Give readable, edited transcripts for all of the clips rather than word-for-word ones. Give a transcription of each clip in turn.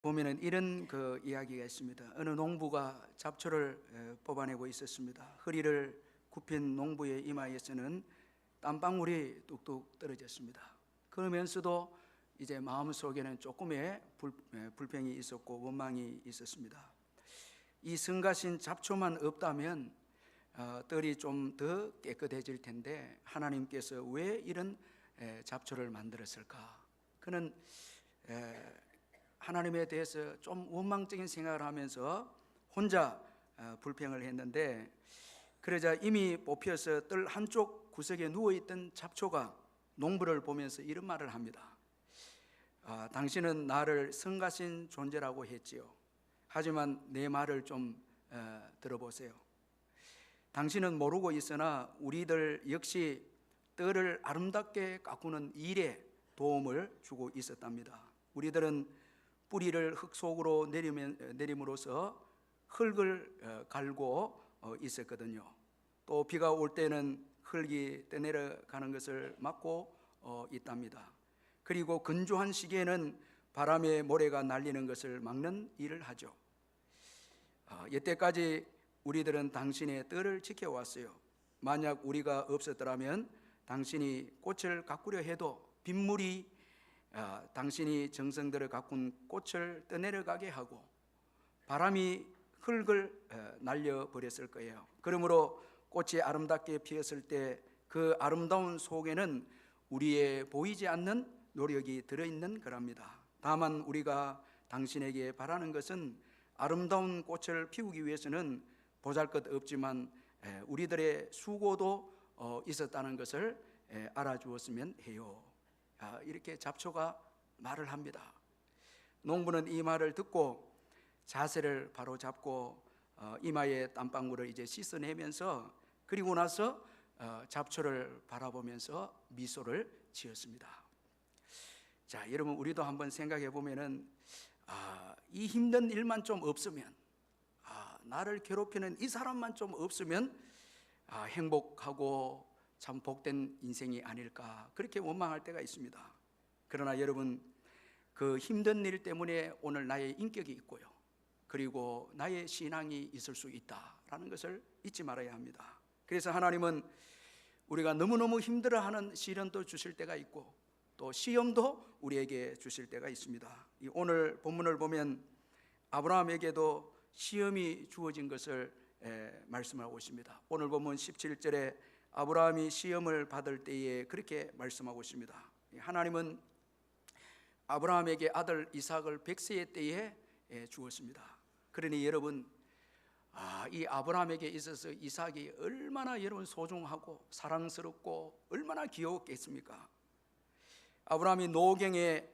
보면은 이런 그 이야기가 있습니다. 어느 농부가 잡초를 뽑아내고 있었습니다. 허리를 굽힌 농부의 이마에서는 땀방울이 뚝뚝 떨어졌습니다. 그러면서도 이제 마음속에는 조금의 불평이 있었고 원망이 있었습니다. 이 성가신 잡초만 없다면 뜰이 좀 더 깨끗해질 텐데 하나님께서 왜 이런 잡초를 만들었을까? 그는 하나님에 대해서 좀 원망적인 생각을 하면서 혼자 불평을 했는데, 그러자 이미 뽑혀서 뜰 한쪽 구석에 누워있던 잡초가 농부를 보면서 이런 말을 합니다. 당신은 나를 성가신 존재라고 했지요. 하지만 내 말을 좀 들어보세요. 당신은 모르고 있으나 우리들 역시 뜰을 아름답게 가꾸는 일에 도움을 주고 있었답니다. 우리들은 뿌리를 흙 속으로 내림으로써 흙을 갈고 있었거든요. 또 비가 올 때는 흙이 떠내려가는 것을 막고 있답니다. 그리고 건조한 시기에는 바람에 모래가 날리는 것을 막는 일을 하죠. 여태까지 우리들은 당신의 뜰을 지켜왔어요. 만약 우리가 없었더라면 당신이 꽃을 가꾸려 해도 빗물이 당신이 정성들을 가꾼 꽃을 떠내려가게 하고 바람이 흙을 날려버렸을 거예요. 그러므로 꽃이 아름답게 피었을 때 그 아름다운 속에는 우리의 보이지 않는 노력이 들어있는 거랍니다. 다만 우리가 당신에게 바라는 것은 아름다운 꽃을 피우기 위해서는 보잘것없지만 우리들의 수고도 있었다는 것을 알아주었으면 해요. 이렇게 잡초가 말을 합니다. 농부는 이 말을 듣고 자세를 바로 잡고 이마에 땀방울을 이제 씻어내면서, 그리고 나서 잡초를 바라보면서 미소를 지었습니다. 자, 여러분, 우리도 한번 생각해 보면은 이 힘든 일만 좀 없으면, 나를 괴롭히는 이 사람만 좀 없으면 행복하고 참 복된 인생이 아닐까, 그렇게 원망할 때가 있습니다. 그러나 여러분, 그 힘든 일 때문에 오늘 나의 인격이 있고요, 그리고 나의 신앙이 있을 수 있다라는 것을 잊지 말아야 합니다. 그래서 하나님은 우리가 너무너무 힘들어하는 시련도 주실 때가 있고 또 시험도 우리에게 주실 때가 있습니다. 오늘 본문을 보면 아브라함에게도 시험이 주어진 것을 말씀하고 있습니다. 오늘 본문 17절에 아브라함이 시험을 받을 때에 그렇게 말씀하고 있습니다. 하나님은 아브라함에게 아들 이삭을 100세의 때에 주었습니다. 그러니 여러분, 이 아브라함에게 있어서 이삭이 얼마나 여러분 소중하고 사랑스럽고 얼마나 귀여웠겠습니까? 아브라함이 노경에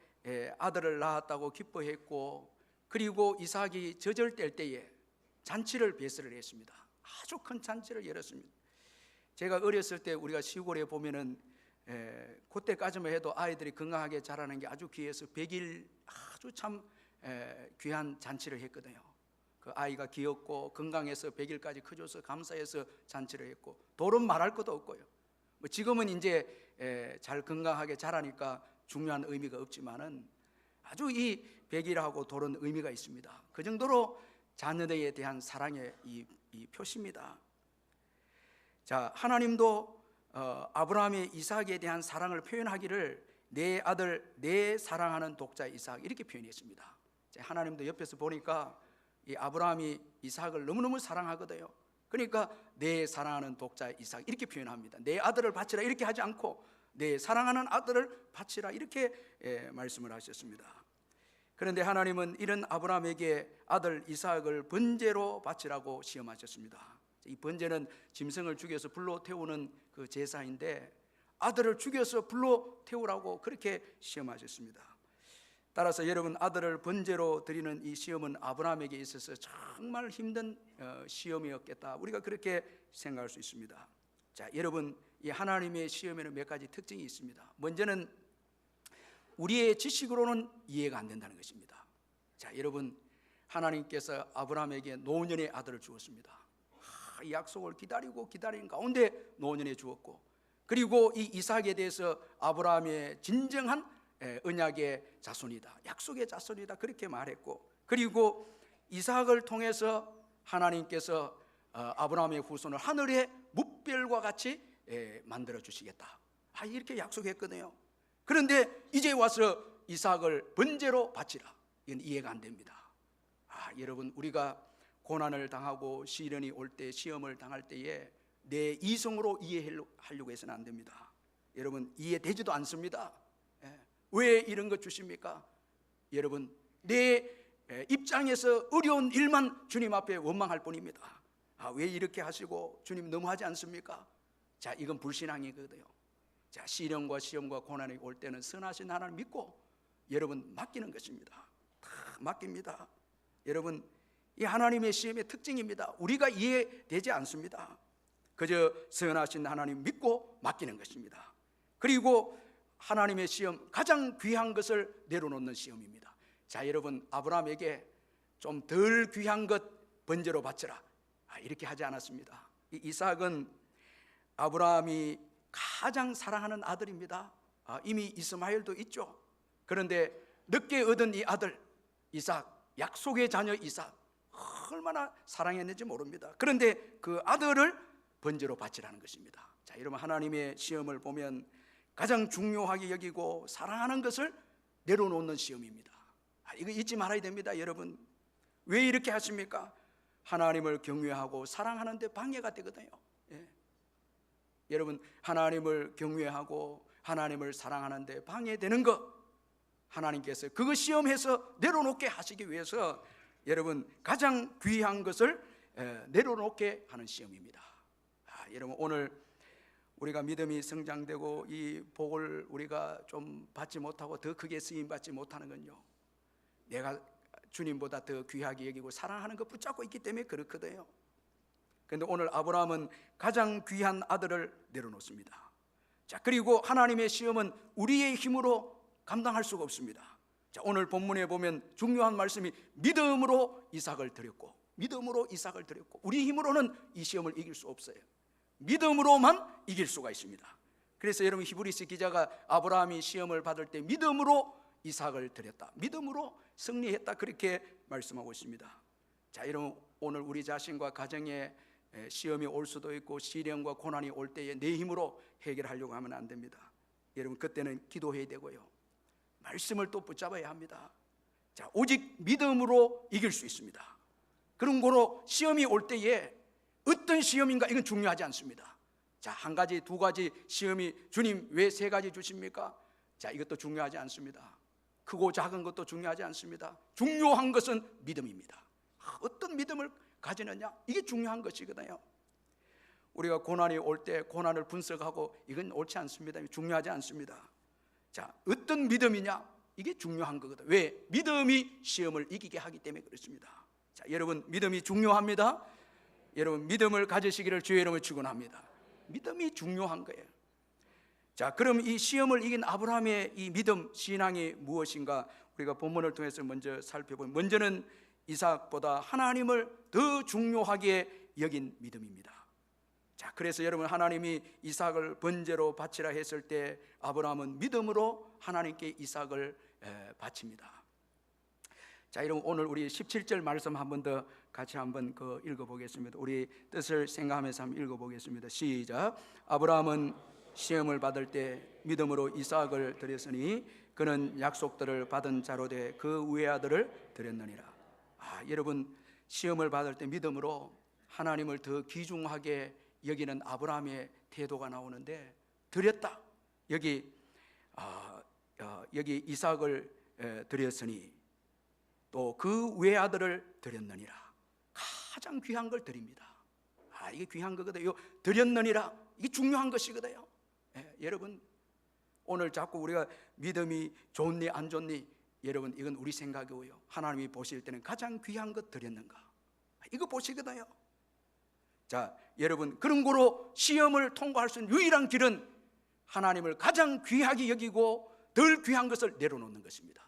아들을 낳았다고 기뻐했고, 그리고 이삭이 젖을 때에 잔치를 배설을 했습니다. 아주 큰 잔치를 열었습니다. 제가 어렸을 때 우리가 시골에 보면은 그때까지만 해도 아이들이 건강하게 자라는 게 아주 귀해서 100일 아주 참 귀한 잔치를 했거든요. 그 아이가 귀엽고 건강해서 100일까지 커져서 감사해서 잔치를 했고, 돌은 말할 것도 없고요. 지금은 이제 잘 건강하게 자라니까 중요한 의미가 없지만은 아주 이 100일하고 돌은 의미가 있습니다. 그 정도로 자녀에 대한 사랑의 이 표시입니다. 자, 하나님도 아브라함의 이삭에 대한 사랑을 표현하기를 내 아들, 내 사랑하는 독자 이삭, 이렇게 표현했습니다. 하나님도 옆에서 보니까 이 아브라함이 이삭을 너무너무 사랑하거든요. 그러니까 내 사랑하는 독자 이삭, 이렇게 표현합니다. 내 아들을 바치라 이렇게 하지 않고 내 사랑하는 아들을 바치라 이렇게 말씀을 하셨습니다. 그런데 하나님은 이런 아브라함에게 아들 이삭을 번제로 바치라고 시험하셨습니다. 이 번제는 짐승을 죽여서 불로 태우는 그 제사인데 아들을 죽여서 불로 태우라고 그렇게 시험하셨습니다. 따라서 여러분, 아들을 번제로 드리는 이 시험은 아브라함에게 있어서 정말 힘든 시험이었겠다, 우리가 그렇게 생각할 수 있습니다. 자, 여러분, 이 하나님의 시험에는 몇 가지 특징이 있습니다. 먼저는 우리의 지식으로는 이해가 안 된다는 것입니다. 자, 여러분, 하나님께서 아브라함에게 노년의 아들을 주었습니다. 이 약속을 기다리는 가운데 노년에 주었고, 그리고 이 이삭에 대해서 아브라함의 진정한 언약의 자손이다, 약속의 자손이다, 그렇게 말했고, 그리고 이삭을 통해서 하나님께서 아브라함의 후손을 하늘의 뭇별과 같이 만들어 주시겠다, 이렇게 약속했거든요. 그런데 이제 와서 이삭을 번제로 바치라, 이건 이해가 안 됩니다. 여러분, 우리가 고난을 당하고 시련이 올 때, 시험을 당할 때에 내 이성으로 이해하려고 해서는 안 됩니다. 여러분, 이해되지도 않습니다. 왜 이런 것 주십니까? 여러분, 내 입장에서 어려운 일만 주님 앞에 원망할 뿐입니다. 왜 이렇게 하시고, 주님 너무하지 않습니까? 자, 이건 불신앙이거든요. 자, 시련과 시험과 고난이 올 때는 선하신 하나님 믿고 여러분 맡기는 것입니다. 다 맡깁니다. 여러분, 이 하나님의 시험의 특징입니다. 우리가 이해되지 않습니다. 그저 선하신 하나님 믿고 맡기는 것입니다. 그리고 하나님의 시험, 가장 귀한 것을 내려놓는 시험입니다. 자, 여러분, 아브라함에게 좀 덜 귀한 것 번제로 바쳐라, 이렇게 하지 않았습니다. 이삭은 아브라함이 가장 사랑하는 아들입니다. 이미 이스마엘도 있죠. 그런데 늦게 얻은 이 아들 이삭, 약속의 자녀 이삭, 얼마나 사랑했는지 모릅니다. 그런데 그 아들을 번제로 바치라는 것입니다. 자, 여러분, 하나님의 시험을 보면 가장 중요하게 여기고 사랑하는 것을 내려놓는 시험입니다. 이거 잊지 말아야 됩니다. 여러분, 왜 이렇게 하십니까? 하나님을 경외하고 사랑하는데 방해가 되거든요. 여러분, 하나님을 경외하고 하나님을 사랑하는데 방해되는 것, 하나님께서 그거 시험해서 내려놓게 하시기 위해서 여러분 가장 귀한 것을 내려놓게 하는 시험입니다. 여러분, 오늘 우리가 믿음이 성장되고 이 복을 우리가 좀 받지 못하고 더 크게 쓰임 받지 못하는 건요, 내가 주님보다 더 귀하게 여기고 사랑하는 것 붙잡고 있기 때문에 그렇거든요. 그런데 오늘 아브라함은 가장 귀한 아들을 내려놓습니다. 자, 그리고 하나님의 시험은 우리의 힘으로 감당할 수가 없습니다. 자, 오늘 본문에 보면 중요한 말씀이 믿음으로 이삭을 드렸고, 믿음으로 이삭을 드렸고, 우리 힘으로는 이 시험을 이길 수 없어요. 믿음으로만 이길 수가 있습니다. 그래서 여러분, 히브리서 기자가 아브라함이 시험을 받을 때 믿음으로 이삭을 드렸다, 믿음으로 승리했다, 그렇게 말씀하고 있습니다. 자, 여러분, 오늘 우리 자신과 가정에 시험이 올 수도 있고 시련과 고난이 올 때에 내 힘으로 해결하려고 하면 안 됩니다. 여러분, 그때는 기도해야 되고요, 말씀을 또 붙잡아야 합니다. 자, 오직 믿음으로 이길 수 있습니다. 그런 거로 시험이 올 때에 어떤 시험인가, 이건 중요하지 않습니다. 자, 한 가지, 두 가지 시험이, 주님 왜 세 가지 주십니까? 자, 이것도 중요하지 않습니다. 크고 작은 것도 중요하지 않습니다. 중요한 것은 믿음입니다. 어떤 믿음을 가지느냐, 이게 중요한 것이거든요. 우리가 고난이 올 때 고난을 분석하고 이건 옳지 않습니다. 중요하지 않습니다. 자, 어떤 믿음이냐, 이게 중요한 거거든요. 왜? 믿음이 시험을 이기게 하기 때문에 그렇습니다. 자, 여러분, 믿음이 중요합니다. 여러분, 믿음을 가지시기를 주의 이름으로 축원합니다. 믿음이 중요한 거예요. 자, 그럼 이 시험을 이긴 아브라함의 이 믿음, 신앙이 무엇인가, 우리가 본문을 통해서 먼저 살펴보면, 먼저는 이삭보다 하나님을 더 중요하게 여긴 믿음입니다. 자, 그래서 여러분, 하나님이 이삭을 번제로 바치라 했을 때 아브라함은 믿음으로 하나님께 이삭을 바칩니다. 자, 여러분, 오늘 우리 17절 말씀 한 번 더 같이 한번 읽어보겠습니다. 우리 뜻을 생각하면서 한번 읽어보겠습니다. 시작. 아브라함은 시험을 받을 때 믿음으로 이삭을 드렸으니 그는 약속들을 받은 자로 돼 그 외아들을 드렸느니라. 여러분, 시험을 받을 때 믿음으로 하나님을 더 귀중하게 여기는 아브라함의 태도가 나오는데, 드렸다, 여기 이삭을 드렸으니 또 그 외아들을 드렸느니라. 가장 귀한 걸 드립니다. 이게 귀한 거거든요. 드렸느니라, 이게 중요한 것이거든요. 여러분, 오늘 자꾸 우리가 믿음이 좋니 안 좋니, 여러분, 이건 우리 생각이고요, 하나님이 보실 때는 가장 귀한 것 드렸는가, 이거 보시거든요. 자, 여러분, 그런 거로 시험을 통과할 수 있는 유일한 길은 하나님을 가장 귀하게 여기고 덜 귀한 것을 내려놓는 것입니다.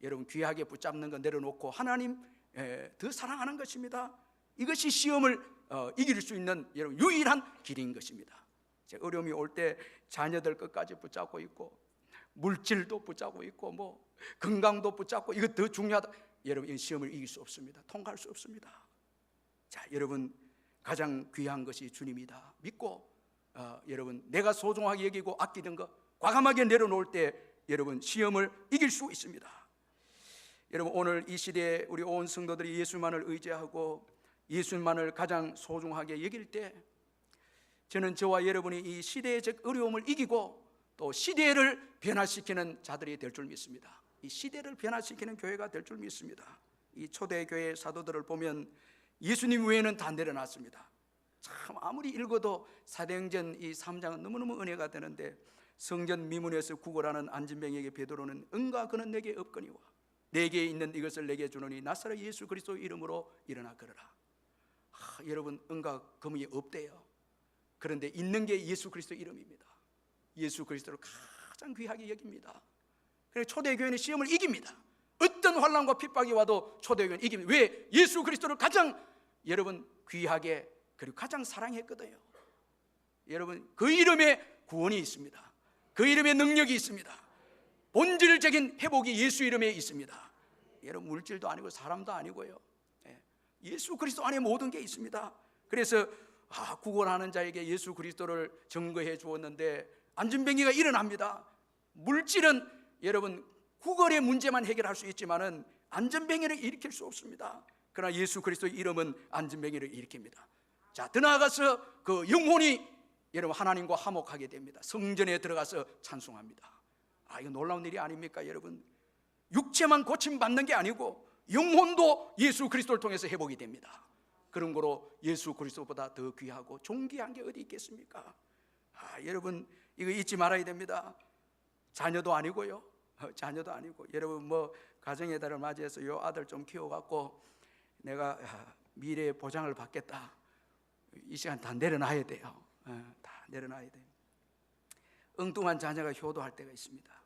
여러분, 귀하게 붙잡는 거 내려놓고 하나님 더 사랑하는 것입니다. 이것이 시험을 이길 수 있는 여러분 유일한 길인 것입니다. 어려움이 올 때 자녀들 끝까지 붙잡고 있고, 물질도 붙잡고 있고 뭐 건강도 붙잡고 이거 더 중요하다. 여러분, 이 시험을 이길 수 없습니다. 통과할 수 없습니다. 자, 여러분, 가장 귀한 것이 주님이다 믿고 여러분, 내가 소중하게 여기고 아끼던 거 과감하게 내려놓을 때 여러분, 시험을 이길 수 있습니다. 여러분, 오늘 이 시대에 우리 온 성도들이 예수만을 의지하고 예수만을 가장 소중하게 여길 때 저는 저와 여러분이 이 시대의 어려움을 이기고 또 시대를 변화시키는 자들이 될 줄 믿습니다. 이 시대를 변화시키는 교회가 될 줄 믿습니다. 이 초대교회 사도들을 보면 예수님 외에는 다 내려놨습니다. 참 아무리 읽어도 사도행전 이 3장은 너무너무 은혜가 되는데, 성전 미문에서 구걸하는 안진뱅이에게 베드로는 응가 그는 내게 없거니와 내게 있는 이것을 내게 주노니 나사렛 예수 그리스도 이름으로 일어나 걸으라. 여러분, 응가 금이 없대요. 그런데 있는 게 예수 그리스도 이름입니다. 예수 그리스도를 가장 귀하게 여깁니다. 그래서 초대교회는 시험을 이깁니다. 어떤 환난과 핍박이 와도 초대교회는 이깁니다. 왜? 예수 그리스도를 가장 여러분 귀하게 그리고 가장 사랑했거든요. 여러분, 그 이름에 구원이 있습니다. 그 이름에 능력이 있습니다. 본질적인 회복이 예수 이름에 있습니다. 여러분, 물질도 아니고 사람도 아니고요, 예수 그리스도 안에 모든 게 있습니다. 그래서 구걸하는 자에게 예수 그리스도를 증거해 주었는데 안진뱅이가 일어납니다. 물질은 여러분 구걸의 문제만 해결할 수 있지만은 안진뱅이를 일으킬 수 없습니다. 그러나 예수 그리스도의 이름은 안진뱅이를 일으킵니다. 자, 더 나아가서 그 영혼이 여러분 하나님과 화목하게 됩니다. 성전에 들어가서 찬송합니다. 이거 놀라운 일이 아닙니까 여러분? 육체만 고침받는 게 아니고 영혼도 예수 그리스도를 통해서 회복이 됩니다. 그런 거로 예수 그리스도보다 더 귀하고 존귀한 게 어디 있겠습니까? 여러분, 이거 잊지 말아야 됩니다. 자녀도 아니고요, 자녀도 아니고 여러분 뭐 가정의 달을 맞이해서 요 아들 좀 키워갖고 내가 미래의 보장을 받겠다, 이 시간 다 내려놔야 돼요. 다 내려놔야 돼요. 엉뚱한 자녀가 효도할 때가 있습니다.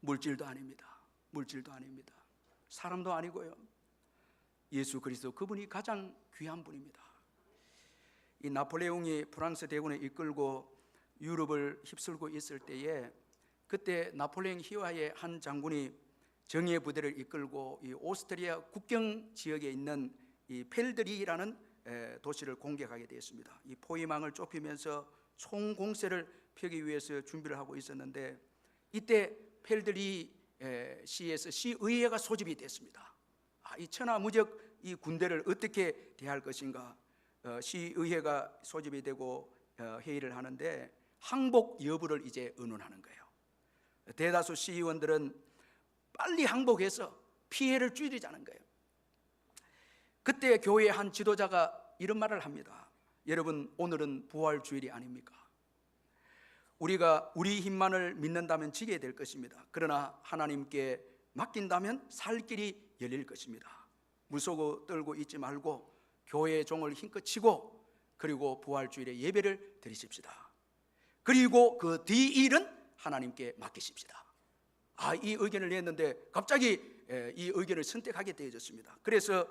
물질도 아닙니다. 물질도 아닙니다. 사람도 아니고요, 예수 그리스도, 그분이 가장 귀한 분입니다. 이 나폴레옹이 프랑스 대군을 이끌고 유럽을 휩쓸고 있을 때에 그때 나폴레옹 휘하의 한 장군이 정예 부대를 이끌고 이 오스트리아 국경 지역에 있는 이 펠드리라는 도시를 공격하게 되었습니다. 이 포위망을 좁히면서 총공세를 펴기 위해서 준비를 하고 있었는데 이때 펠드리 시에서 시의회가 소집이 됐습니다. 이 천하무적 이 군대를 어떻게 대할 것인가, 시의회가 소집이 되고 회의를 하는데 항복 여부를 이제 의논하는 거예요. 대다수 시의원들은 빨리 항복해서 피해를 줄이자는 거예요. 그때 교회의 한 지도자가 이런 말을 합니다. 여러분, 오늘은 부활주일이 아닙니까? 우리가 우리 힘만을 믿는다면 지게 될 것입니다. 그러나 하나님께 맡긴다면 살 길이 열릴 것입니다. 무서워 떨고 있지 말고 교회의 종을 힘껏 치고 그리고 부활주일에 예배를 드리십시다. 그리고 그 뒤일은 하나님께 맡기십시다. 이 의견을 냈는데 갑자기 이 의견을 선택하게 되어졌습니다. 그래서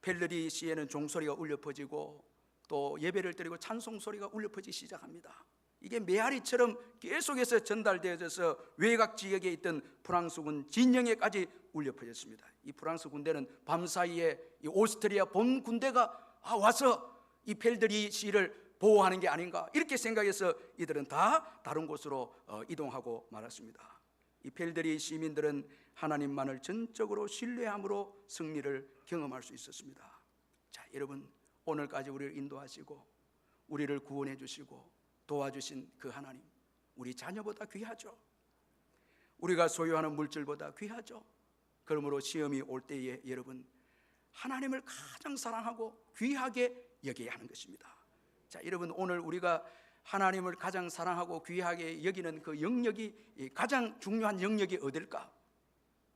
펠드리 시에는 종소리가 울려 퍼지고 또 예배를 드리고 찬송 소리가 울려 퍼지기 시작합니다. 이게 메아리처럼 계속해서 전달되어져서 외곽 지역에 있던 프랑스군 진영에까지 울려 퍼졌습니다. 이 프랑스 군대는 밤사이에 이 오스트리아 본 군대가 와서 이 펠드리 시를 보호하는 게 아닌가, 이렇게 생각해서 이들은 다 다른 곳으로 이동하고 말았습니다. 이 펠드리 시민들은 하나님만을 전적으로 신뢰함으로 승리를 경험할 수 있었습니다. 자, 여러분, 오늘까지 우리를 인도하시고 우리를 구원해 주시고 도와주신 그 하나님, 우리 자녀보다 귀하죠. 우리가 소유하는 물질보다 귀하죠. 그러므로 시험이 올 때에 여러분, 하나님을 가장 사랑하고 귀하게 여겨야 하는 것입니다. 자, 여러분, 오늘 우리가 하나님을 가장 사랑하고 귀하게 여기는 그 영역이, 가장 중요한 영역이 어딜까?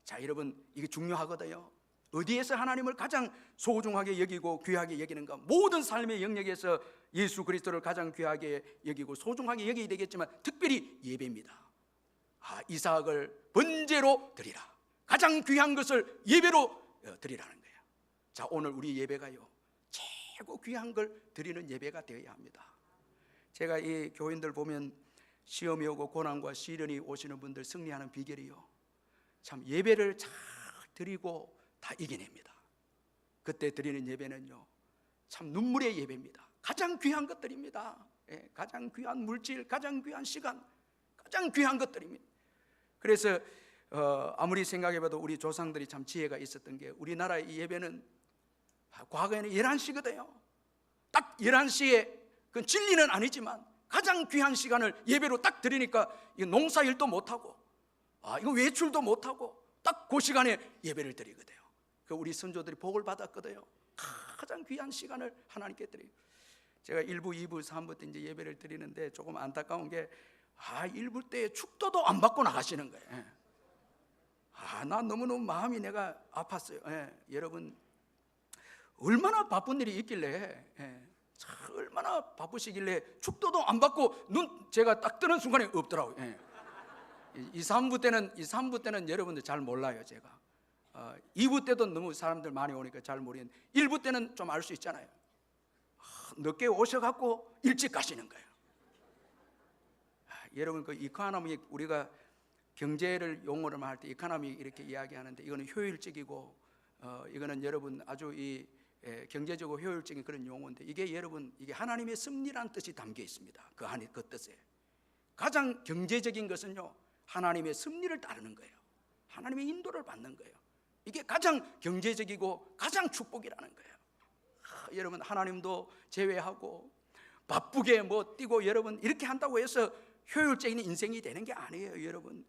자, 여러분, 이게 중요하거든요. 어디에서 하나님을 가장 소중하게 여기고 귀하게 여기는가? 모든 삶의 영역에서 예수 그리스도를 가장 귀하게 여기고 소중하게 여겨야 되겠지만 특별히 예배입니다. 이삭을 번제로 드리라. 가장 귀한 것을 예배로 드리라는 거예요. 자, 오늘 우리 예배가요, 최고 귀한 걸 드리는 예배가 되어야 합니다. 제가 이 교인들 보면 시험이 오고 고난과 시련이 오시는 분들 승리하는 비결이요, 참 예배를 잘 드리고 다 이겨냅니다. 그때 드리는 예배는요, 참 눈물의 예배입니다. 가장 귀한 것들입니다. 가장 귀한 물질, 가장 귀한 시간, 가장 귀한 것들입니다. 그래서 아무리 생각해봐도 우리 조상들이 참 지혜가 있었던 게, 우리나라의 예배는 과거에는 11시거든요. 딱 11시에, 그 진리는 아니지만 가장 귀한 시간을 예배로 딱 드리니까 농사일도 못하고 이거 외출도 못하고 딱 그 시간에 예배를 드리거든요. 그 우리 선조들이 복을 받았거든요. 가장 귀한 시간을 하나님께 드려요. 제가 1부, 2부, 3부 때 이제 예배를 드리는데 조금 안타까운 게 1부 때 축도도 안 받고 나가시는 거예요. 나 너무너무 마음이 내가 아팠어요. 여러분, 얼마나 바쁜 일이 있길래, 얼마나 바쁘시길래 축도도 안 받고 제가 딱 뜨는 순간에 없더라고요. 2, 3부 때는 여러분들 잘 몰라요. 제가 2부 때도 너무 사람들 많이 오니까 잘 모르겠는데 1부 때는 좀 알 수 있잖아요. 늦게 오셔갖고 일찍 가시는 거예요. 여러분, 그 이코노미, 우리가 경제를 용어를 할 때 이코노미 이렇게 이야기하는데, 이거는 효율적이고 이거는 여러분 아주 경제적으로 효율적인 그런 용어인데, 이게 여러분, 이게 하나님의 섭리라는 뜻이 담겨 있습니다. 그 안에 그 뜻에 가장 경제적인 것은요, 하나님의 섭리를 따르는 거예요. 하나님의 인도를 받는 거예요. 이게 가장 경제적이고 가장 축복이라는 거예요. 여러분, 하나님도 제외하고 바쁘게 뛰고 여러분 이렇게 한다고 해서 효율적인 인생이 되는 게 아니에요. 여러분,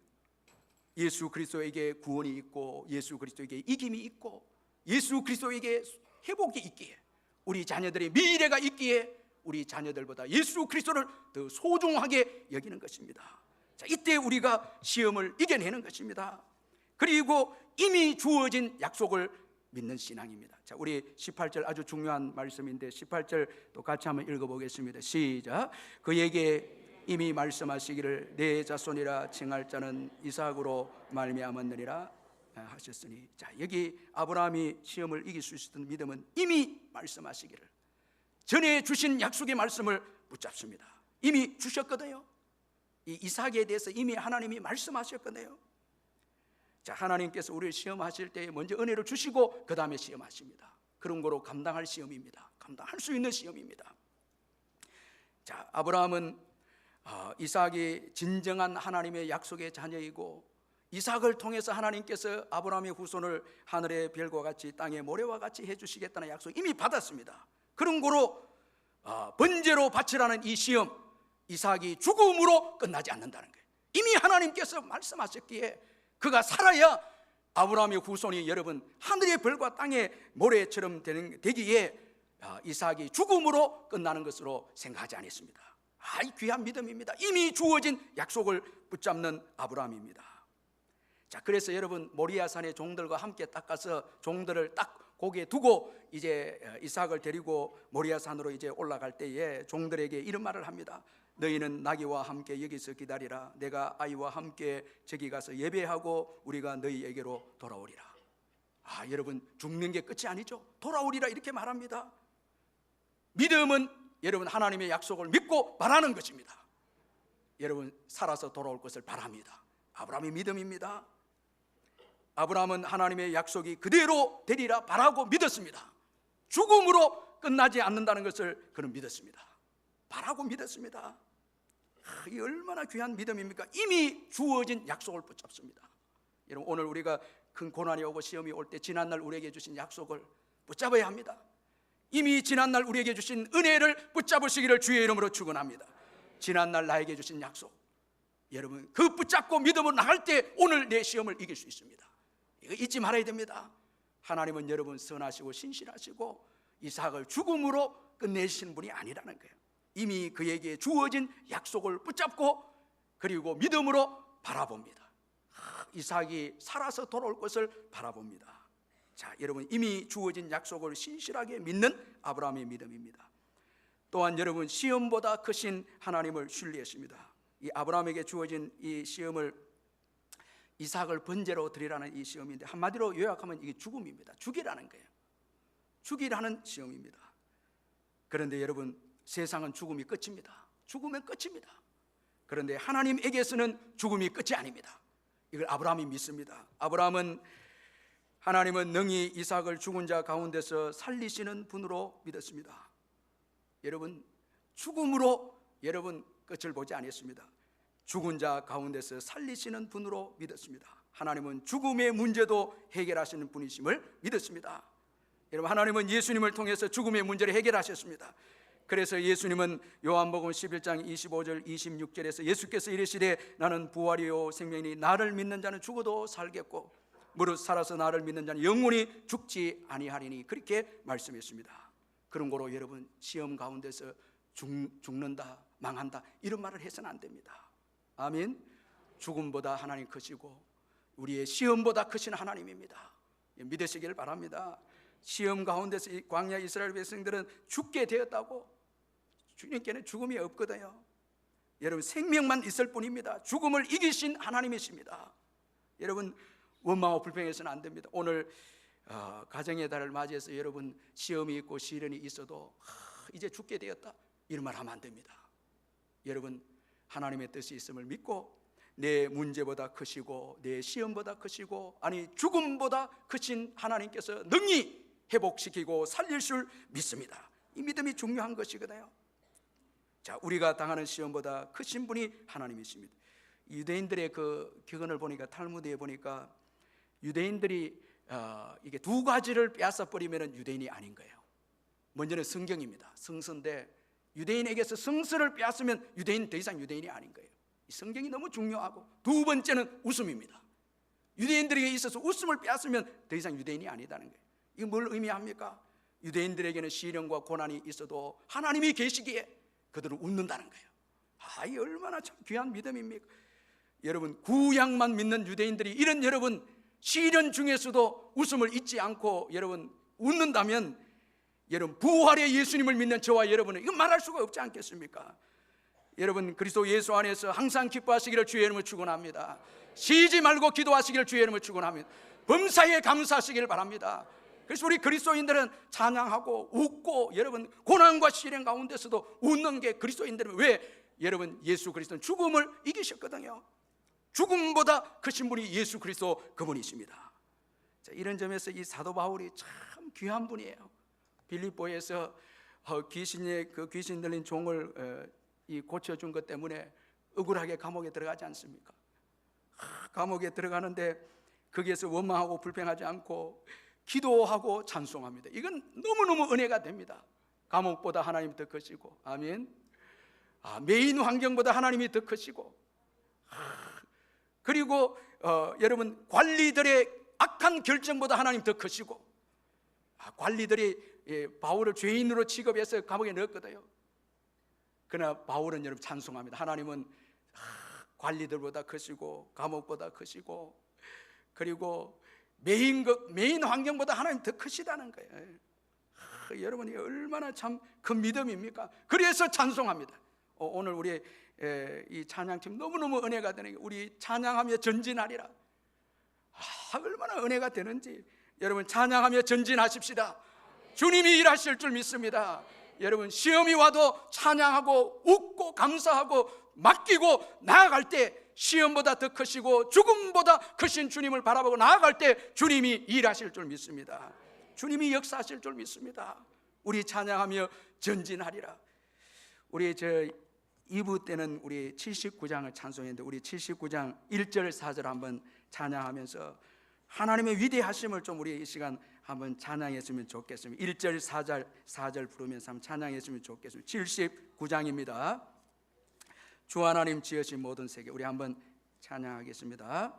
예수 그리스도에게 구원이 있고, 예수 그리스도에게 이김이 있고, 예수 그리스도에게 회복이 있기에, 우리 자녀들의 미래가 있기에 우리 자녀들보다 예수 그리스도를 더 소중하게 여기는 것입니다. 자, 이때 우리가 시험을 이겨내는 것입니다. 그리고 이미 주어진 약속을 믿는 신앙입니다. 자, 우리 18절 아주 중요한 말씀인데 18절 또 같이 한번 읽어보겠습니다. 시작. 그에게 이미 말씀하시기를 내 자손이라 칭할 자는 이삭으로 말미암았느니라 하셨으니, 자, 여기 아브라함이 시험을 이길 수 있었던 믿음은 이미 말씀하시기를, 전에 주신 약속의 말씀을 붙잡습니다. 이미 주셨거든요. 이 이삭에 대해서 이미 하나님이 말씀하셨거든요. 자, 하나님께서 우리를 시험하실 때 먼저 은혜를 주시고 그 다음에 시험하십니다. 그런 거로 감당할 시험입니다. 감당할 수 있는 시험입니다. 자, 아브라함은 이삭이 진정한 하나님의 약속의 자녀이고, 이삭을 통해서 하나님께서 아브라함의 후손을 하늘의 별과 같이 땅의 모래와 같이 해주시겠다는 약속 이미 받았습니다. 그런 거로 번제로 바치라는 이 시험, 이삭이 죽음으로 끝나지 않는다는 거예요. 이미 하나님께서 말씀하셨기에 그가 살아야 아브라함의 후손이 여러분 하늘의 별과 땅의 모래처럼 되기에 이삭이 죽음으로 끝나는 것으로 생각하지 않았습니다. 이 귀한 믿음입니다. 이미 주어진 약속을 붙잡는 아브라함입니다. 자, 그래서 여러분 모리아산의 종들과 함께 딱 가서 종들을 딱 거기에 두고 이제 이삭을 데리고 모리아산으로 이제 올라갈 때에 종들에게 이런 말을 합니다. 너희는 나귀와 함께 여기서 기다리라. 내가 아이와 함께 저기 가서 예배하고 우리가 너희에게로 돌아오리라. 여러분, 죽는 게 끝이 아니죠. 돌아오리라 이렇게 말합니다. 믿음은 여러분 하나님의 약속을 믿고 바라는 것입니다. 여러분, 살아서 돌아올 것을 바랍니다. 아브라함의 믿음입니다. 아브라함은 하나님의 약속이 그대로 되리라 바라고 믿었습니다. 죽음으로 끝나지 않는다는 것을 그는 믿었습니다. 바라고 믿었습니다. 이 얼마나 귀한 믿음입니까? 이미 주어진 약속을 붙잡습니다. 여러분, 오늘 우리가 큰 고난이 오고 시험이 올 때 지난날 우리에게 주신 약속을 붙잡아야 합니다. 이미 지난날 우리에게 주신 은혜를 붙잡으시기를 주의 이름으로 축원합니다. 지난날 나에게 주신 약속, 여러분 그 붙잡고 믿음으로 나갈 때 오늘 내 시험을 이길 수 있습니다. 이거 잊지 말아야 됩니다. 하나님은 여러분 선하시고 신실하시고 이삭을 죽음으로 끝내시는 분이 아니라는 거예요. 이미 그에게 주어진 약속을 붙잡고 그리고 믿음으로 바라봅니다. 이삭이 살아서 돌아올 것을 바라봅니다. 자, 여러분 이미 주어진 약속을 신실하게 믿는 아브라함의 믿음입니다. 또한 여러분 시험보다 크신 하나님을 신뢰했습니다. 이 아브라함에게 주어진 이 시험을 이삭을 번제로 드리라는 이 시험인데 한마디로 요약하면 이게 죽음입니다. 죽이라는 거예요. 죽이라는 시험입니다. 그런데 여러분 세상은 죽음이 끝입니다. 죽으면 끝입니다. 그런데 하나님에게서는 죽음이 끝이 아닙니다. 이걸 아브라함이 믿습니다. 하나님은 능히 이삭을 죽은 자 가운데서 살리시는 분으로 믿었습니다. 여러분, 죽음으로 여러분 끝을 보지 않았습니다. 죽은 자 가운데서 살리시는 분으로 믿었습니다. 하나님은 죽음의 문제도 해결하시는 분이심을 믿었습니다. 여러분, 하나님은 예수님을 통해서 죽음의 문제를 해결하셨습니다. 그래서 예수님은 요한복음 11장 25절 26절에서 예수께서 이르시되 나는 부활이요 생명이니 나를 믿는 자는 죽어도 살겠고 무릇 살아서 나를 믿는 자는 영원히 죽지 아니하리니 그렇게 말씀했습니다. 그런 거로 여러분, 시험 가운데서 죽는다, 망한다 이런 말을 해서는 안 됩니다. 아멘. 죽음보다 하나님 크시고 우리의 시험보다 크신 하나님입니다. 믿으시길 바랍니다. 시험 가운데서 이 광야 이스라엘 백성들은 죽게 되었다고. 주님께는 죽음이 없거든요. 여러분, 생명만 있을 뿐입니다. 죽음을 이기신 하나님이십니다. 여러분, 원망하고 불평해서는 안 됩니다. 오늘 가정의 달을 맞이해서 여러분 시험이 있고 시련이 있어도 이제 죽게 되었다 이런 말 하면 안 됩니다. 여러분, 하나님의 뜻이 있음을 믿고 내 문제보다 크시고 내 시험보다 크시고 아니 죽음보다 크신 하나님께서 능히 회복시키고 살릴 줄 믿습니다. 이 믿음이 중요한 것이거든요. 자, 우리가 당하는 시험보다 크신 분이 하나님이십니다. 유대인들의 그 격언을 보니까 탈무드에 보니까 유대인들이 이게 두 가지를 빼앗아 버리면 유대인이 아닌 거예요. 먼저는 성경입니다. 성서인데 유대인에게서 성서를 빼앗으면 유대인 더 이상 유대인이 아닌 거예요. 이 성경이 너무 중요하고 두 번째는 웃음입니다. 유대인들에게 있어서 웃음을 빼앗으면 더 이상 유대인이 아니다는 거예요. 이게 뭘 의미합니까? 유대인들에게는 시련과 고난이 있어도 하나님이 계시기에 그들은 웃는다는 거예요. 이 얼마나 참 귀한 믿음입니까? 여러분, 구약만 믿는 유대인들이 이런 여러분 시련 중에서도 웃음을 잊지 않고 여러분 웃는다면 여러분 부활의 예수님을 믿는 저와 여러분은 이거 말할 수가 없지 않겠습니까? 여러분, 그리스도 예수 안에서 항상 기뻐하시기를 주의 이름으로 축원합니다. 쉬지 말고 기도하시기를 주의 이름으로 축원합니다. 범사에 감사하시기를 바랍니다. 그래서 우리 그리스도인들은 찬양하고 웃고 여러분 고난과 시련 가운데서도 웃는 게 그리스도인들은 왜? 여러분, 예수 그리스도는 죽음을 이기셨거든요. 죽음보다 크신 분이 예수 그리스도 그분이십니다. 자, 이런 점에서 이 사도 바울이 참 귀한 분이에요. 빌립보에서 귀신 들린 종을 고쳐준 것 때문에 억울하게 감옥에 들어가지 않습니까? 감옥에 들어가는데 거기에서 원망하고 불평하지 않고 기도하고 찬송합니다. 이건 너무너무 은혜가 됩니다. 감옥보다 하나님이 더 크시고, 아멘. 메인 환경보다 하나님이 더 크시고, 그리고 여러분 관리들의 악한 결정보다 하나님 더 크시고, 관리들이 바울을 죄인으로 취급해서 감옥에 넣었거든요. 그러나 바울은 여러분 찬송합니다. 하나님은 관리들보다 크시고 감옥보다 크시고 그리고 메인 환경보다 하나님 더 크시다는 거예요. 여러분이 얼마나 참 큰 믿음입니까? 그래서 찬송합니다. 오늘 우리 이 찬양팀 너무너무 은혜가 되는 게 우리 찬양하며 전진하리라. 얼마나 은혜가 되는지 여러분 찬양하며 전진하십시다. 주님이 일하실 줄 믿습니다. 여러분, 시험이 와도 찬양하고 웃고 감사하고 맡기고 나아갈 때 시험보다 더 크시고 죽음보다 크신 주님을 바라보고 나아갈 때 주님이 일하실 줄 믿습니다. 주님이 역사하실 줄 믿습니다. 우리 찬양하며 전진하리라. 우리 2부 때는 우리 79장을 찬송했는데 우리 79장 1절 4절 한번 찬양하면서 하나님의 위대하심을 좀 우리 이 시간 한번 찬양했으면 좋겠습니다. 1절 4절 부르면서 한번 찬양했으면 좋겠습니다. 79장입니다. 주 하나님 지으신 모든 세계, 우리 한번 찬양하겠습니다.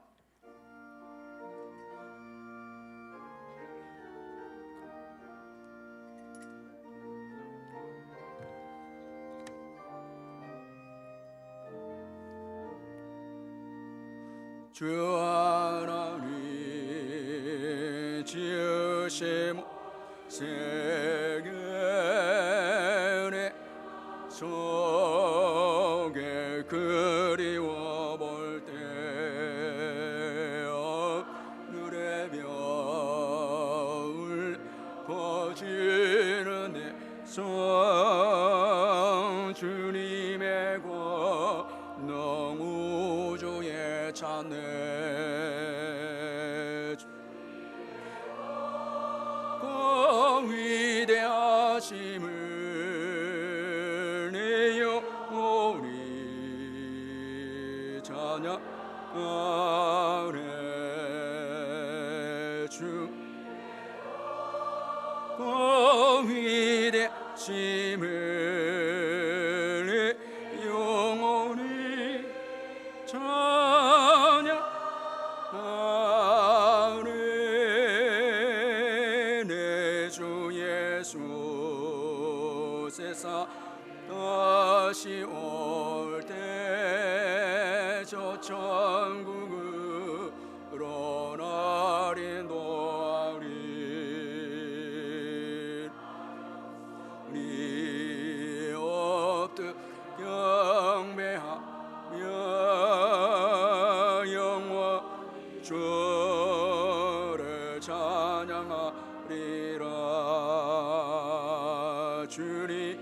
주 하나님 지으신 세계 속에 그리워 볼 때 하늘의 별 퍼지는 내 손 주님의 권능 찬해 그 위대하심을 내 영혼이 찬양하네 주 그 위대하심을 내 영혼이 찬양하네 내 주 예수 세상 다시 올 때 저 천국으로 날 인도하리 우리 엎드 경배하며 영원 주를 찬양하리라 주님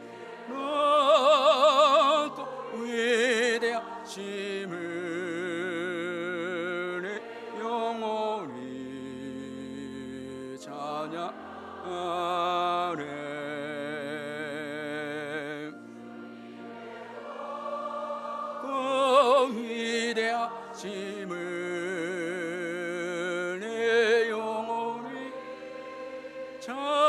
높고 위대하심을 내 영혼이 찬양하네 그 위대하심을 내 영혼이 찬양하네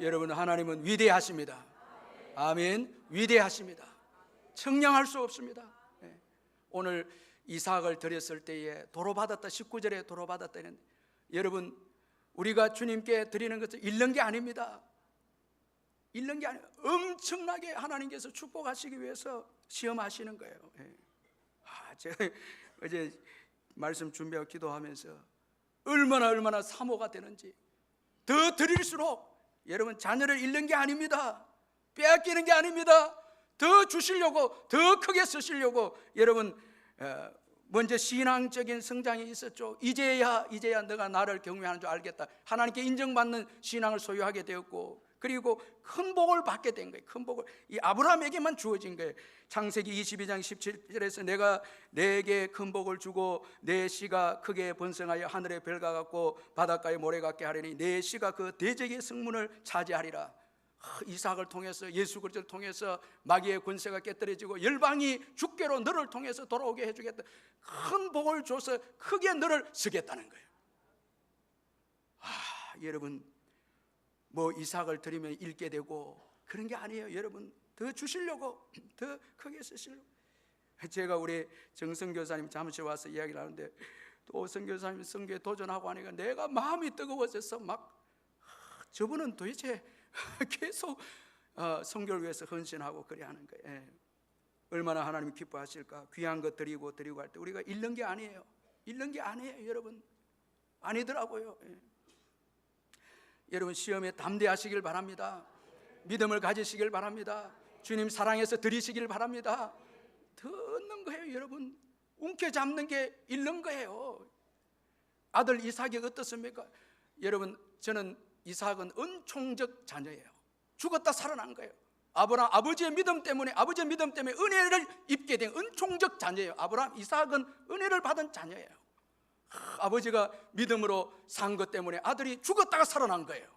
여러분 하나님은 위대하십니다. 아멘. 위대하십니다. 청량할 수 없습니다. 오늘 이삭을 드렸을 때에 도로받았다 19절에 도로받았다는 여러분 우리가 주님께 드리는 것은 잃는 게 아닙니다. 잃는 게 아니에요. 엄청나게 하나님께서 축복하시기 위해서 시험하시는 거예요. 제가 어제 말씀 준비하고 기도하면서 얼마나 사모가 되는지 더 드릴수록 여러분 자녀를 잃는 게 아닙니다. 빼앗기는 게 아닙니다. 더 주시려고 더 크게 쓰시려고 여러분 먼저 신앙적인 성장이 있었죠. 이제야 너가 나를 경외하는 줄 알겠다. 하나님께 인정받는 신앙을 소유하게 되었고 그리고 큰 복을 받게 된 거예요. 큰 복을 이 아브라함에게만 주어진 거예요. 창세기 22장 17절에서 내가 내게 큰 복을 주고 내 씨가 크게 번성하여 하늘의 별과 같고 바닷가의 모래 같게 하리니 내 씨가 그 대적의 성문을 차지하리라. 이삭을 통해서 예수 그리스도를 통해서 마귀의 권세가 깨뜨려지고 열방이 주께로 너를 통해서 돌아오게 해주겠다. 큰 복을 줘서 크게 너를 쓰겠다는 거예요. 여러분 뭐 이삭을 드리면 잃게 되고 그런 게 아니에요. 여러분 더 주시려고 더 크게 쓰시려고. 제가 우리 정선교사님 잠시 와서 이야기를 하는데 또 선교사님 선교에 도전하고 하니까 내가 마음이 뜨거워져서 막 저분은 도대체 계속 선교를 위해서 헌신하고 그래 하는 거예요. 얼마나 하나님이 기뻐하실까. 귀한 것 드리고 할 때 우리가 잃는 게 아니에요. 잃는 게 아니에요. 여러분 아니더라고요. 여러분 시험에 담대하시길 바랍니다. 믿음을 가지시길 바랍니다. 주님 사랑해서 드리시길 바랍니다. 더 얻는 거예요. 여러분 움켜잡는 게 잃는 거예요. 아들 이삭이 어떻습니까? 여러분 저는 이삭은 은총적 자녀예요. 죽었다 살아난 거예요. 아브라함 아버지의 믿음 때문에 은혜를 입게 된 은총적 자녀예요. 아브라함 이삭은 은혜를 받은 자녀예요. 아버지가 믿음으로 산 것 때문에 아들이 죽었다가 살아난 거예요.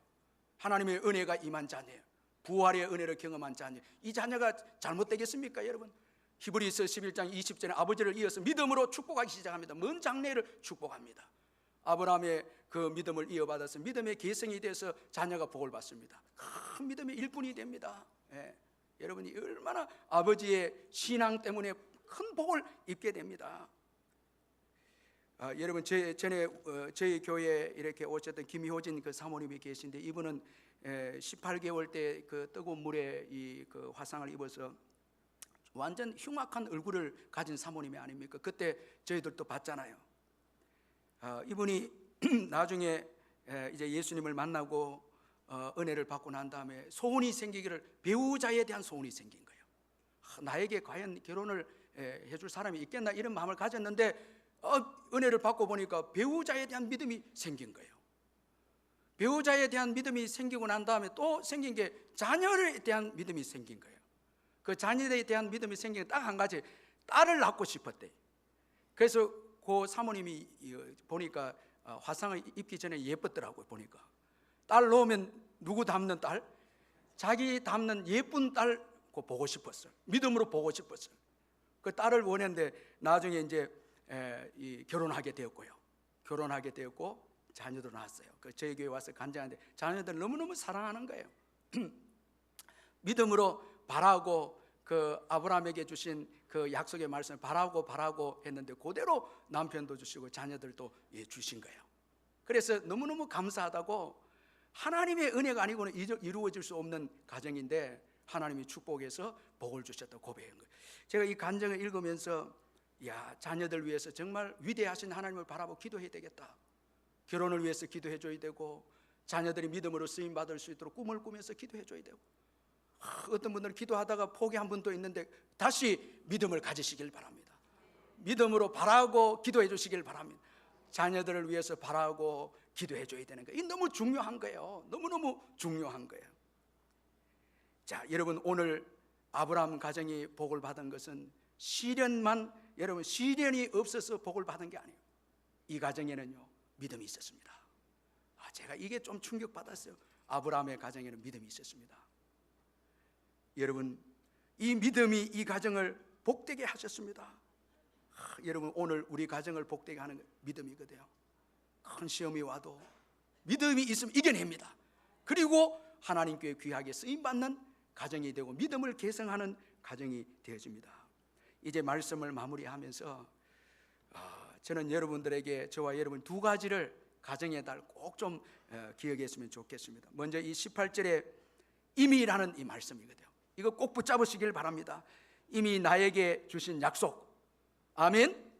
하나님의 은혜가 임한 자녀예요. 부활의 은혜를 경험한 자녀. 이 자녀가 잘못되겠습니까 여러분? 히브리서 11장 20절에 아버지를 이어서 믿음으로 축복하기 시작합니다. 먼 장래를 축복합니다. 아브라함의 그 믿음을 이어받아서 믿음의 계승이 돼서 자녀가 복을 받습니다. 큰 믿음의 일꾼이 됩니다. 여러분이 얼마나 아버지의 신앙 때문에 큰 복을 입게 됩니다. 여러분 전에 저희 교회에 이렇게 오셨던 김효진 그 사모님이 계신데 이분은 18개월 때 그 뜨거운 물에 이 그 화상을 입어서 완전 흉악한 얼굴을 가진 사모님이 아닙니까? 그때 저희들도 봤잖아요. 이분이 나중에 이제 예수님을 만나고 은혜를 받고 난 다음에 소원이 생기기를 배우자에 대한 소원이 생긴 거예요. 나에게 과연 결혼을 해줄 사람이 있겠나 이런 마음을 가졌는데 은혜를 받고 보니까 배우자에 대한 믿음이 생긴 거예요. 배우자에 대한 믿음이 생기고 난 다음에 또 생긴 게 자녀에 대한 믿음이 생긴 거예요. 그 자녀에 대한 믿음이 생긴 게 딱 한 가지, 딸을 낳고 싶었대. 그래서 그 사모님이 보니까 화상을 입기 전에 예뻤더라고요. 보니까 딸 놓으면 누구 닮는 딸? 자기 닮는 예쁜 딸 보고 싶었어요. 믿음으로 보고 싶었어요. 그 딸을 원했는데 나중에 이제 결혼하게 되었고요. 결혼하게 되었고 자녀도 낳았어요. 그 저희 교회 와서 간증하는데 자녀들 너무너무 사랑하는 거예요. 믿음으로 바라고 그 아브라함에게 주신 그 약속의 말씀을 바라고 했는데 그대로 남편도 주시고 자녀들도 주신 거예요. 그래서 너무너무 감사하다고, 하나님의 은혜가 아니고는 이루어질 수 없는 가정인데 하나님이 축복해서 복을 주셨다고 고백한 거예요. 제가 이 간증을 읽으면서 자녀들 위해서 정말 위대하신 하나님을 바라보고 기도해야 되겠다. 결혼을 위해서 기도해 줘야 되고, 자녀들이 믿음으로 쓰임 받을 수 있도록 꿈을 꾸면서 기도해 줘야 되고, 어떤 분들은 기도하다가 포기한 분도 있는데 다시 믿음을 가지시길 바랍니다. 믿음으로 바라고 기도해 주시길 바랍니다. 자녀들을 위해서 바라고 기도해 줘야 되는 거예요. 이게 너무 중요한 거예요. 너무너무 중요한 거예요. 자, 여러분, 오늘 아브라함 가정이 복을 받은 것은 여러분 시련이 없어서 복을 받은 게 아니에요. 이 가정에는요 믿음이 있었습니다. 제가 이게 좀 충격받았어요. 아브라함의 가정에는 믿음이 있었습니다. 여러분, 이 믿음이 이 가정을 복되게 하셨습니다. 여러분, 오늘 우리 가정을 복되게 하는 건 믿음이거든요. 큰 시험이 와도 믿음이 있으면 이겨냅니다. 그리고 하나님께 귀하게 쓰임받는 가정이 되고 믿음을 개성하는 가정이 되어집니다. 이제 말씀을 마무리하면서 저는 여러분들에게, 저와 여러분 두 가지를 가정의 달 꼭 좀 기억했으면 좋겠습니다. 먼저 이 18절에 이미라는 이 말씀이거든요. 이거 꼭 붙잡으시길 바랍니다. 이미 나에게 주신 약속. 아멘.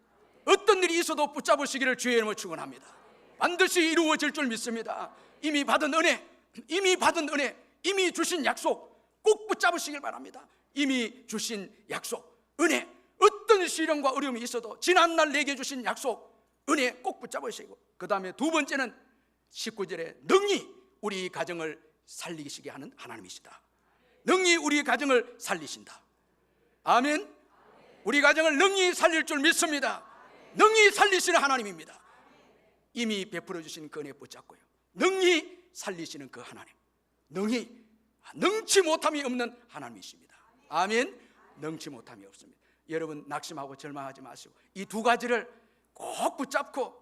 어떤 일이 있어도 붙잡으시기를 주의 이름으로 축원합니다. 반드시 이루어질 줄 믿습니다. 이미 받은 은혜, 이미 주신 약속 꼭 붙잡으시길 바랍니다. 이미 주신 약속, 은혜, 어떤 시련과 어려움이 있어도 지난날 내게 주신 약속, 은혜 꼭 붙잡으시고, 그 다음에 두 번째는 19절에 능히 우리 가정을 살리시게 하는 하나님이시다. 능히 우리 가정을 살리신다. 아멘. 우리 가정을 능히 살릴 줄 믿습니다. 능히 살리시는 하나님입니다. 이미 베풀어 주신 그 은혜 붙잡고요, 능히 살리시는 그 하나님, 능치 못함이 없는 하나님이십니다. 아멘. 능치 못함이 없습니다. 여러분, 낙심하고 절망하지 마시고 이 두 가지를 꼭 붙잡고,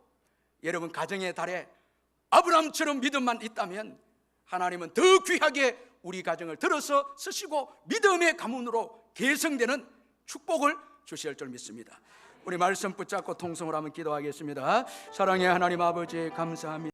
여러분 가정의 달에 아브라함처럼 믿음만 있다면 하나님은 더 귀하게 우리 가정을 들어서 쓰시고 믿음의 가문으로 개성되는 축복을 주실 줄 믿습니다. 우리 말씀 붙잡고 통성으로 한번 기도하겠습니다. 사랑의 하나님 아버지, 감사합니다.